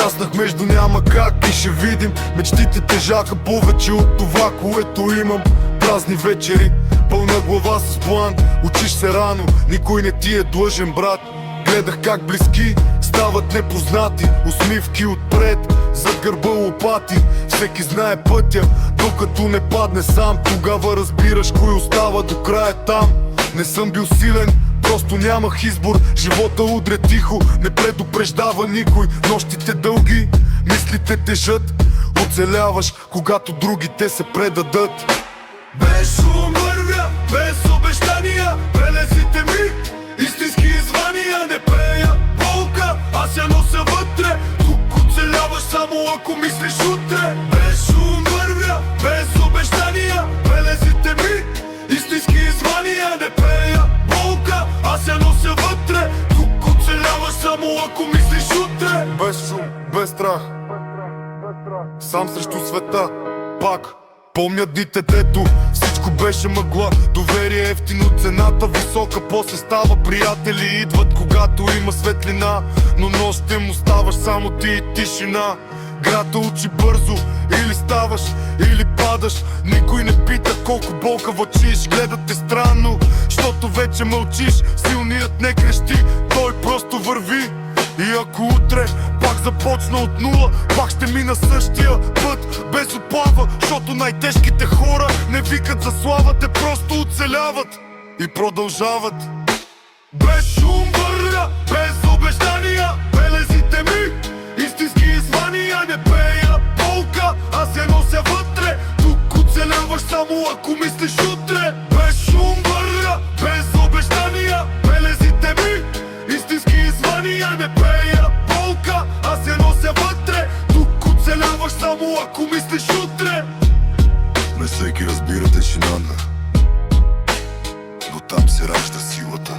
Разнах между няма как и ще видим. Мечтите тежаха повече от това, което имам. Празни вечери, пълна глава с план. Учиш се рано, никой не ти е длъжен, брат. Гледах как близки стават непознати. Усмивки отпред, зад гърба лопати. Всеки знае пътя, докато не падне сам. Тогава разбираш кой остава до края там. Не съм бил силен, просто нямах избор. Живота удря тихо, не предупреждава никой. Нощите дълги, мислите тежат. Оцеляваш, когато другите се предадат. Без шум вървя, без обещания. Белезите ми, истински звания. Не пея болка, аз я нося вътре. Тук оцеляваш само ако мислиш утре. Без шум вървя, без обещания. Белезите ми, истински звания. Не пея болка, аз я нося вътре. Тук оцеляваш само ако мислиш утре. Без шум, без страх, сам срещу света, пак. Помня дните, дето всичко беше мъгла. Доверие ефтино, цената висока. После става приятели, идват когато има светлина. Но нощем оставаш само ти и тишина. Грата учи бързо, или ставаш, или падаш. Никой не пита колко болка влачиш. Гледат те странно, защото вече мълчиш. Силният не крещи, той просто върви. И ако утре пак започна от нула, пак ще мина същия път без оплава. Защото най-тежките хора не викат за слава, те просто оцеляват и продължават. Без шум вървя, без обещания. Белезите ми, истински звания. Не пея болка, аз я нося вътре. Тук оцеляваш само ако мислиш утре. Без шум вървя, без обещания. Белезите ми, истински звания. Не пея болка, аз я нося вътре. Тук оцеляваш само ако мислиш утре. Не всеки разбира тишината, но там се ражда силата.